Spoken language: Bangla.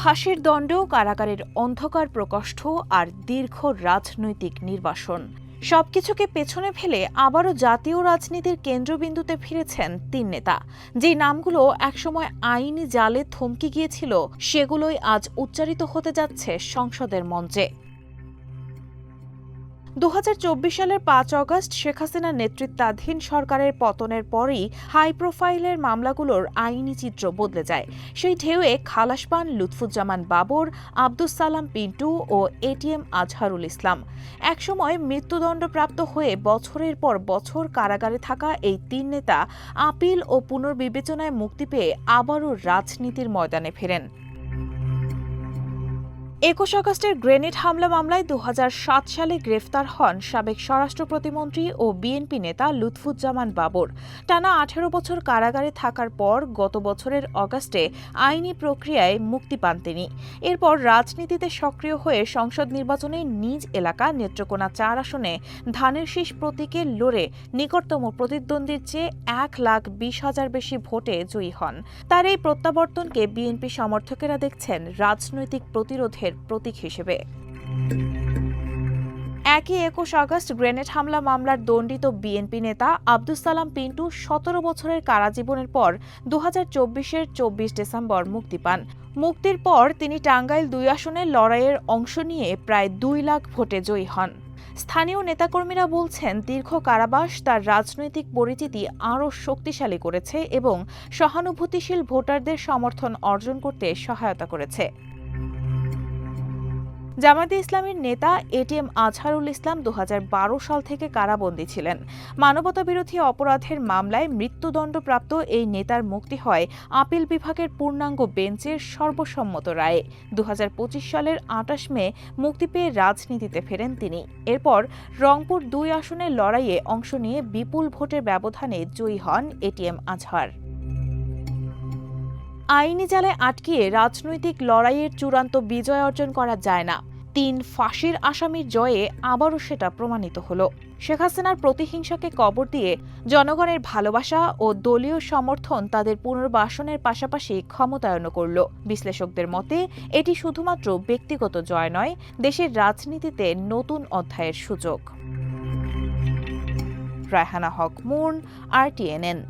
ফাঁসির দণ্ড, কারাগারের অন্ধকার প্রকোষ্ঠ আর দীর্ঘ রাজনৈতিক নির্বাসন সবকিছুকে পেছনে ফেলে আবারও জাতীয় রাজনীতির কেন্দ্রবিন্দুতে ফিরেছেন তিন নেতা। যে নামগুলো একসময় আইনি জালে থমকে গিয়েছিল, সেগুলোই আজ উচ্চারিত হতে যাচ্ছে সংসদের মঞ্চে। 2024 সালের 5 অগস্ট শেখ হাসিনার নেতৃত্বাধীন সরকারের পতনের পরই হাই প্রোফাইলের মামলাগুলোর আইনি চিত্র বদলে যায়। সেই ঢেউয়ে খালাস পান লুৎফুজ্জামান বাবর, আব্দুস সালাম পিন্টু ও এটিএম আজহারুল ইসলাম। একসময় মৃত্যুদণ্ডপ্রাপ্ত হয়ে বছরের পর বছর কারাগারে থাকা এই তিন নেতা আপিল ও পুনর্বিবেচনায় মুক্তি পেয়ে আবারও রাজনীতির ময়দানে ফেরেন। 21 আগস্টের গ্রেনেড হামলা মামলায় 2007 সালে গ্রেফতার হন সাবেক স্বরাষ্ট্র প্রতিমন্ত্রী ও বিএনপি নেতা লুৎফুজ্জামান বাবর। টানা 18 বছর কারাগারে থাকার পর গত বছরের অগাস্টে আইনি প্রক্রিয়ায় মুক্তি পান তিনি। এরপর রাজনীতিতে সক্রিয় হয়ে সংসদ নির্বাচনে নিজ এলাকা নেত্রকোনা 4 আসনে ধানের শীষ প্রতীকে লড়ে নিকটতম প্রতিদ্বন্দ্বীর চেয়ে 1,20,000 বেশি ভোটে জয়ী হন। তার এই প্রত্যাবর্তনকে বিএনপি সমর্থকেরা দেখছেন রাজনৈতিক প্রতিরোধের প্রতীক হিসেবে। একই 21 আগস্ট গ্রেনেড হামলা মামলার দণ্ডিত বিএনপি নেতা আব্দুস সালাম পিন্টু 17 বছরের কারাজীবনের পর 2024-এর 24 ডিসেম্বর মুক্তি পান। মুক্তির পর তিনি টাঙ্গাইল 2 আসনে লড়াইয়ের অংশ নিয়ে প্রায় 2 লাখ ভোটে জয়ী হন। স্থানীয় নেতাকর্মীরা বলছেন, দীর্ঘ কারাবাস তার রাজনৈতিক পরিচিতি আরও শক্তিশালী করেছে এবং সহানুভূতিশীল ভোটারদের সমর্থন অর্জন করতে সহায়তা করেছে। জামায়াতে ইসলামীর নেতা এটিএম আজহারুল ইসলাম 2012 সাল থেকে কারাবন্দী ছিলেন। মানবতাবিরোধী অপরাধের মামলায় মৃত্যুদণ্ডপ্রাপ্ত এই নেতার মুক্তি হয় আপিল বিভাগের পূর্ণাঙ্গ বেঞ্চের সর্বসম্মত রায়ে। 2025 সালের 28 মে মুক্তি পেয়ে রাজনীতিতে ফেরেন তিনি। এরপর রংপুর 2 আসনের লড়াইয়ে অংশ নিয়ে বিপুল ভোটের ব্যবধানে জয়ী হন এটিএম আজহার। আইনি জালে আটকিয়ে রাজনৈতিক লড়াইয়ের চূড়ান্ত বিজয় অর্জন করা যায় না। 3 ফাঁসির আসামির জয়ে আবারও সেটা প্রমাণিত হলো। শেখ হাসিনার প্রতিহিংসাকে কবর দিয়ে জনগণের ভালোবাসা ও দলীয় সমর্থন তাদের পুনর্বাসনের পাশাপাশি ক্ষমতায়নও করল। বিশ্লেষকদের মতে এটি শুধুমাত্র ব্যক্তিগত জয় নয়, দেশের রাজনীতিতে নতুন অধ্যায়ের সূচক। রায়হানা হক মুন, RTNN।